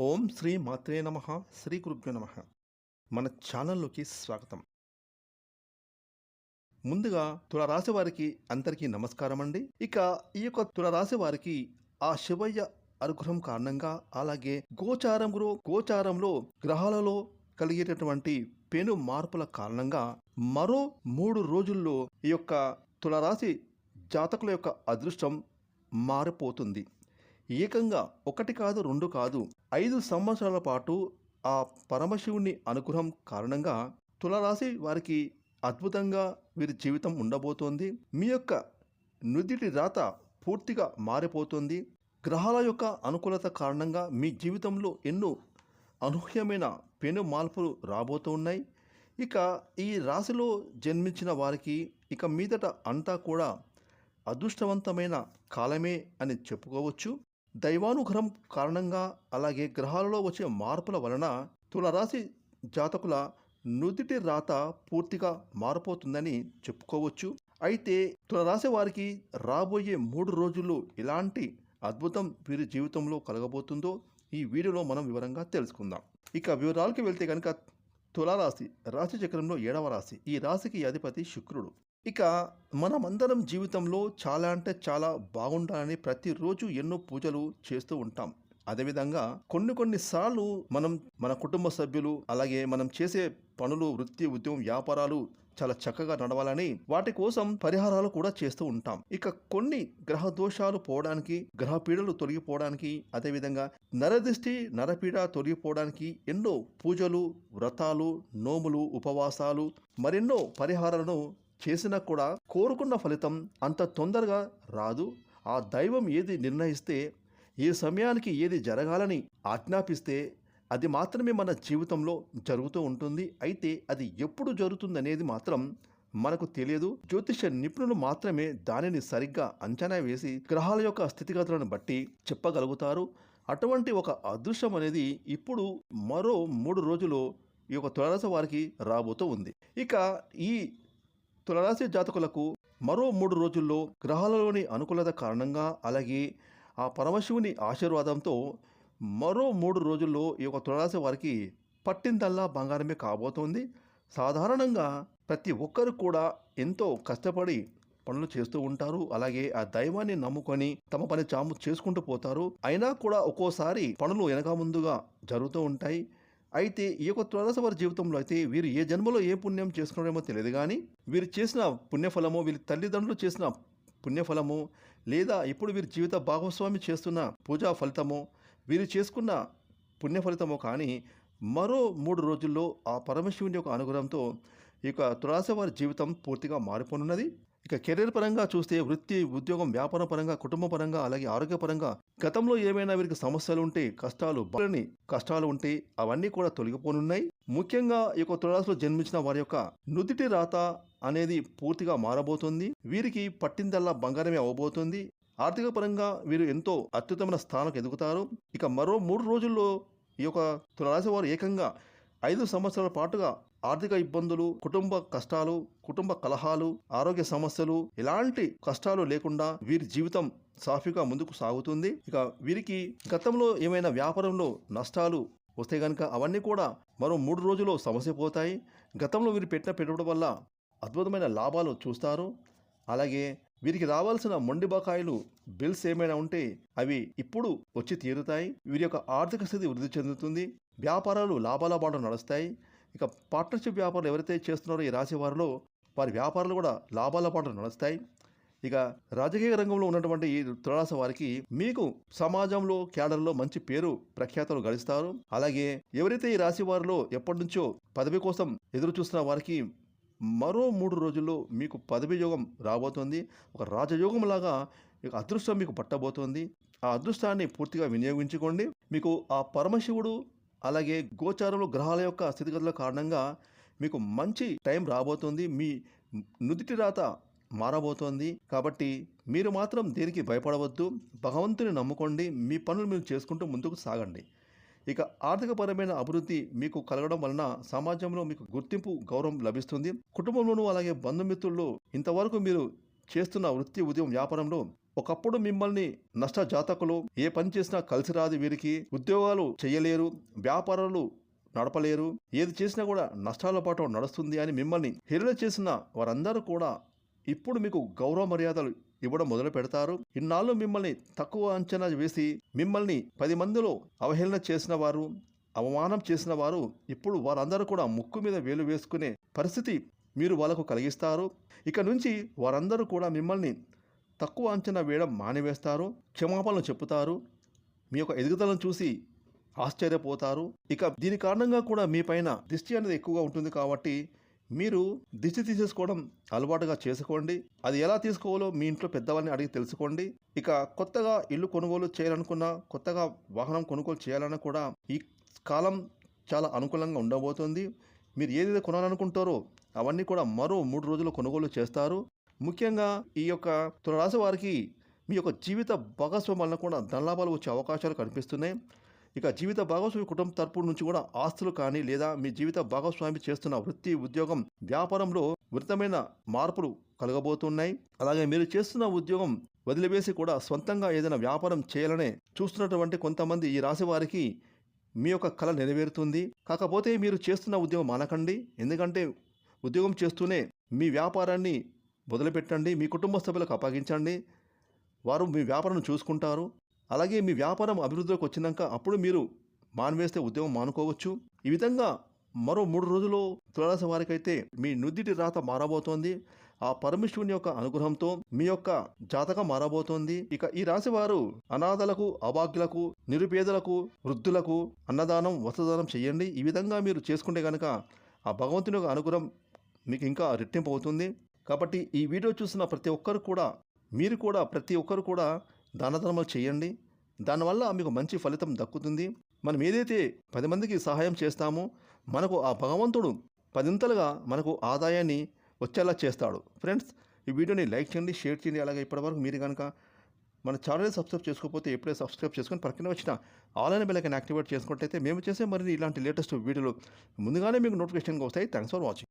ఓం శ్రీ మాత్రే నమః. శ్రీ గురుభ్యో నమః. మన ఛానల్లోకి స్వాగతం. ముందుగా తులారాశి వారికి అందరికీ నమస్కారం అండి. ఇక ఈ యొక్క తులారాశి వారికి ఆ శివయ్య అనుగ్రహం కారణంగా, అలాగే గోచారంలో గ్రహాలలో కలిగేటటువంటి పెను మార్పుల కారణంగా మరో 3 రోజుల్లో ఈ యొక్క తులారాశి జాతకుల యొక్క అదృష్టం మారిపోతుంది. ఏకంగా 1 కాదు, 2 కాదు, 5 సంవత్సరాల పాటు ఆ పరమశివుని అనుగ్రహం కారణంగా తులారాశి వారికి అద్భుతంగా వీరి జీవితం ఉండబోతోంది. మీ యొక్క నుదిటి రాత పూర్తిగా మారిపోతుంది. గ్రహాల యొక్క అనుకూలత కారణంగా మీ జీవితంలో ఎన్నో అనూహ్యమైన పెను మార్పులు రాబోతున్నాయి. ఇక ఈ రాశిలో జన్మించిన వారికి ఇక మీదట అంతా కూడా అదృష్టవంతమైన కాలమే అని చెప్పుకోవచ్చు. దైవానుగ్రహం కారణంగా, అలాగే గ్రహాలలో వచ్చే మార్పుల వలన తులారాశి జాతకుల నుదిటి రాత పూర్తిగా మారిపోతుందని చెప్పుకోవచ్చు. అయితే తులారాశి వారికి రాబోయే 3 రోజుల్లో ఎలాంటి అద్భుతం వీరి జీవితంలో కలగబోతుందో ఈ వీడియోలో మనం వివరంగా తెలుసుకుందాం. ఇక వివరాలకి వెళ్తే కనుక తులారాశి రాశి చక్రంలో 7వ రాశి. ఈ రాశికి అధిపతి శుక్రుడు. ఇక మనమందరం జీవితంలో చాలా అంటే చాలా బాగుండాలని ప్రతిరోజు ఎన్నో పూజలు చేస్తూ ఉంటాం. అదేవిధంగా కొన్ని సార్లు మనం మన కుటుంబ సభ్యులు, అలాగే మనం చేసే పనులు, వృత్తి, ఉద్యోగం, వ్యాపారాలు చాలా చక్కగా నడవాలని వాటి కోసం పరిహారాలు కూడా చేస్తూ ఉంటాం. ఇక కొన్ని గ్రహ దోషాలు పోవడానికి, గ్రహ పీడలు తొలగిపోవడానికి, అదేవిధంగా నరదిష్టి, నరపీడ తొలగిపోవడానికి ఎన్నో పూజలు, వ్రతాలు, నోములు, ఉపవాసాలు, మరెన్నో పరిహారాలను చేసినా కూడా కోరుకున్న ఫలితం అంత తొందరగా రాదు. ఆ దైవం ఏది నిర్ణయిస్తే, ఏ సమయానికి ఏది జరగాలని ఆజ్ఞాపిస్తే అది మాత్రమే మన జీవితంలో జరుగుతూ ఉంటుంది. అయితే అది ఎప్పుడు జరుగుతుందనేది మాత్రం మనకు తెలియదు. జ్యోతిష నిపుణులు మాత్రమే దానిని సరిగ్గా అంచనా వేసి గ్రహాల యొక్క స్థితిగతులను బట్టి చెప్పగలుగుతారు. అటువంటి ఒక అదృష్టం అనేది ఇప్పుడు మరో 3 రోజులు ఈ యొక్క తులారాశి వారికి రాబోతూ ఉంది. ఇక ఈ తులారాశి జాతకులకు మరో 3 రోజుల్లో గ్రహాలలోని అనుకూలత కారణంగా, అలాగే ఆ పరమశివుని ఆశీర్వాదంతో మరో 3 రోజుల్లో ఈ యొక్క తులారాశి వారికి పట్టిందల్లా బంగారమే కాబోతోంది. సాధారణంగా ప్రతి ఒక్కరు కూడా ఎంతో కష్టపడి పనులు చేస్తూ ఉంటారు. అలాగే ఆ దైవాన్ని నమ్ముకొని తమ పని తాము చేసుకుంటూ పోతారు. అయినా కూడా ఒక్కోసారి పనులు వెనక ముందుగా జరుగుతూ ఉంటాయి. అయితే ఈ యొక్క తులారాశి వారి జీవితంలో అయితే వీరు ఏ జన్మలో ఏ పుణ్యం చేసుకున్నారేమో తెలియదు, కానీ వీరు చేసిన పుణ్యఫలము, వీరి తల్లిదండ్రులు చేసిన పుణ్యఫలము, లేదా ఇప్పుడు వీరి జీవిత భాగస్వామి చేస్తున్న పూజా ఫలితము, వీరు చేసుకున్న పుణ్య ఫలితము కానీ మరో 3 రోజుల్లో ఆ పరమశివుని యొక్క అనుగ్రహంతో ఈ యొక్క తులారాశి వారి జీవితం పూర్తిగా మారిపోనున్నది. ఇక కెరీర్ పరంగా చూస్తే వృత్తి, ఉద్యోగం, వ్యాపారం పరంగా, కుటుంబ పరంగా, అలాగే ఆరోగ్యపరంగా గతంలో ఏమైనా వీరికి సమస్యలు ఉంటే, కష్టాలు ఉంటే అవన్నీ కూడా తొలగిపోనున్నాయి. ముఖ్యంగా ఈ యొక్క తులారాశిలో జన్మించిన వారి యొక్క నుదిటి రాత అనేది పూర్తిగా మారబోతుంది. వీరికి పట్టిందల్లా బంగారమే అవ్వబోతుంది. ఆర్థిక పరంగా వీరు ఎంతో అత్యుత్తమైన స్థానానికి ఎదుగుతారు. ఇక మరో 3 రోజుల్లో ఈ యొక్క తులారాశి వారు ఏకంగా 5 సంవత్సరాల పాటుగా ఆర్థిక ఇబ్బందులు, కుటుంబ కష్టాలు, కుటుంబ కలహాలు, ఆరోగ్య సమస్యలు, ఎలాంటి కష్టాలు లేకుండా వీరి జీవితం సాఫీగా ముందుకు సాగుతుంది. ఇక వీరికి గతంలో ఏమైనా వ్యాపారంలో నష్టాలు వస్తే కనుక అవన్నీ కూడా మరో 3 రోజుల్లో సమస్యపోతాయి. గతంలో వీరు పెట్టిన పెట్టుబడి వల్ల అద్భుతమైన లాభాలు చూస్తారు. అలాగే వీరికి రావాల్సిన మొండి బకాయిలు, బిల్స్ ఏమైనా ఉంటే అవి ఇప్పుడు వచ్చి తీరుతాయి. వీరి యొక్క ఆర్థిక స్థితి వృద్ధి చెందుతుంది. వ్యాపారాలు లాభాల బాట నడుస్తాయి. ఇక పార్ట్నర్షిప్ వ్యాపారాలు ఎవరైతే చేస్తున్నారో ఈ రాశి వారిలో వారి వ్యాపారాలు కూడా లాభాల బాట నడుస్తాయి. ఇక రాజకీయ రంగంలో ఉన్నటువంటి ఈ తులారాశి వారికి మీకు సమాజంలో, క్యాడర్లో మంచి పేరు ప్రఖ్యాతలు గడిస్తారు. అలాగే ఎవరైతే ఈ రాశి వారిలో ఎప్పటి నుంచో పదవి కోసం ఎదురు చూస్తున్న వారికి మరో 3 రోజుల్లో మీకు పదవి యోగం రాబోతుంది. ఒక రాజయోగం లాగా అదృష్టం మీకు పట్టబోతోంది. ఆ అదృష్టాన్ని పూర్తిగా వినియోగించుకోండి. మీకు ఆ పరమశివుడు, అలాగే గోచారంలో గ్రహాల యొక్క స్థితిగతుల కారణంగా మీకు మంచి టైం రాబోతుంది. మీ నుదిటి రాత మారబోతోంది. కాబట్టి మీరు మాత్రం దేనికి భయపడవద్దు. భగవంతుని నమ్ముకోండి. మీ పనులు మీరు చేసుకుంటూ ముందుకు సాగండి. ఇక ఆర్థికపరమైన అభివృద్ధి మీకు కలగడం వలన సమాజంలో మీకు గుర్తింపు, గౌరవం లభిస్తుంది. కుటుంబంలోనూ అలాగే బంధుమిత్రుల్లో ఇంతవరకు మీరు చేస్తున్న వృత్తి, ఉద్యోగం, వ్యాపారంలో ఒకప్పుడు మిమ్మల్ని నష్ట జాతకులు, ఏ పని చేసినా కలిసి రాదు వీరికి, ఉద్యోగాలు చేయలేరు, వ్యాపారాలు నడపలేరు, ఏది చేసినా కూడా నష్టాల పాటు నడుస్తుంది అని మిమ్మల్ని హేళన చేసిన వారందరూ కూడా ఇప్పుడు మీకు గౌరవ మర్యాదలు ఇవ్వడం మొదలు పెడతారు. ఇన్నాళ్ళు మిమ్మల్ని తక్కువ అంచనా వేసి మిమ్మల్ని 10 మందిలో అవహేళన చేసిన వారు, అవమానం చేసిన వారు ఇప్పుడు వారందరూ కూడా ముక్కు మీద వేలు వేసుకునే పరిస్థితి మీరు వాళ్ళకు కలిగిస్తారు. ఇక నుంచి వారందరూ కూడా మిమ్మల్ని తక్కువ అంచనా వేయడం మానివేస్తారు, క్షమాపణలు చెప్పుతారు, మీ యొక్క ఎదుగుదలను చూసి ఆశ్చర్యపోతారు. ఇక దీని కారణంగా కూడా మీ పైన దిష్టి అనేది ఎక్కువగా ఉంటుంది కాబట్టి మీరు దిష్టి తీసేసుకోవడం అలవాటుగా చేసుకోండి. అది ఎలా తీసుకోవాలో మీ ఇంట్లో పెద్దవాళ్ళని అడిగి తెలుసుకోండి. ఇక కొత్తగా ఇల్లు కొనుగోలు చేయాలనుకున్నా, కొత్తగా వాహనం కొనుగోలు చేయాలన్నా కూడా ఈ కాలం చాలా అనుకూలంగా ఉండబోతుంది. మీరు ఏదైతే కొనాలనుకుంటారో అవన్నీ కూడా మరో 3 రోజులు కొనుగోలు చేస్తారు. ముఖ్యంగా ఈ యొక్క తులారాశి వారికి మీ యొక్క జీవిత భాగస్వామి వలన కూడా ధనలాభాలు వచ్చే అవకాశాలు కనిపిస్తున్నాయి. ఇక జీవిత భాగస్వామి కుటుంబం తరపు నుంచి కూడా ఆస్తులు కానీ లేదా మీ జీవిత భాగస్వామి చేస్తున్న వృత్తి, ఉద్యోగం, వ్యాపారంలో విపరీతమైన మార్పులు కలగబోతున్నాయి. అలాగే మీరు చేస్తున్న ఉద్యోగం వదిలివేసి కూడా సొంతంగా ఏదైనా వ్యాపారం చేయాలనే చూస్తున్నటువంటి కొంతమంది ఈ రాశి వారికి మీ యొక్క కళ నెరవేరుతుంది. కాకపోతే మీరు చేస్తున్న ఉద్యోగం మానకండి. ఎందుకంటే ఉద్యోగం చేస్తూనే మీ వ్యాపారాన్ని మొదలుపెట్టండి, మీ కుటుంబ సభ్యులకు అప్పగించండి. వారు మీ వ్యాపారం చూసుకుంటారు. అలాగే మీ వ్యాపారం అభివృద్ధిలోకి వచ్చినాక అప్పుడు మీరు మానివేస్తే ఉద్యోగం మానుకోవచ్చు. ఈ విధంగా మరో 3 రోజుల్లో తులారాశి వారికైతే మీ నుదిటి రాత మారబోతోంది. ఆ పరమేశ్వరుని యొక్క అనుగ్రహంతో మీ యొక్క జాతకం మారబోతోంది. ఇక ఈ రాశి వారు అనాథలకు, అభాగ్యులకు, నిరుపేదలకు, వృద్ధులకు అన్నదానం, వస్త్రదానం చేయండి. ఈ విధంగా మీరు చేసుకుంటే కనుక ఆ భగవంతుని యొక్క అనుగ్రహం మీకు ఇంకా రెట్టింపు అవుతుంది. కాబట్టి ఈ వీడియో చూసిన ప్రతి ఒక్కరు కూడా ప్రతి ఒక్కరు కూడా దాన ధర్మాలు చేయండి. దానివల్ల మీకు మంచి ఫలితం దక్కుతుంది. మనం ఏదైతే 10 మందికి సహాయం చేస్తామో మనకు ఆ భగవంతుడు 10ంతలుగా మనకు ఆదాయాన్ని వచ్చేలా చేస్తాడు. ఫ్రెండ్స్, ఈ వీడియోని లైక్ చేయండి, షేర్ చేయండి. అలాగే ఇప్పటివరకు మీరు కనుక మన ఛానల్ని సబ్స్క్రైబ్ చేసుకోకపోతే ఎప్పుడే సబ్స్క్రైబ్ చేసుకొని పక్కన వచ్చిన ఆన్లైన్ బెల్ ఐకాన్ యాక్టివేట్ చేసుకున్నట్లయితే మేము చేసే మరిన్ని ఇలాంటి లేటెస్ట్ వీడియోలు ముందుగానే మీకు నోటిఫికేషన్గా వస్తాయి. Thanks for watching.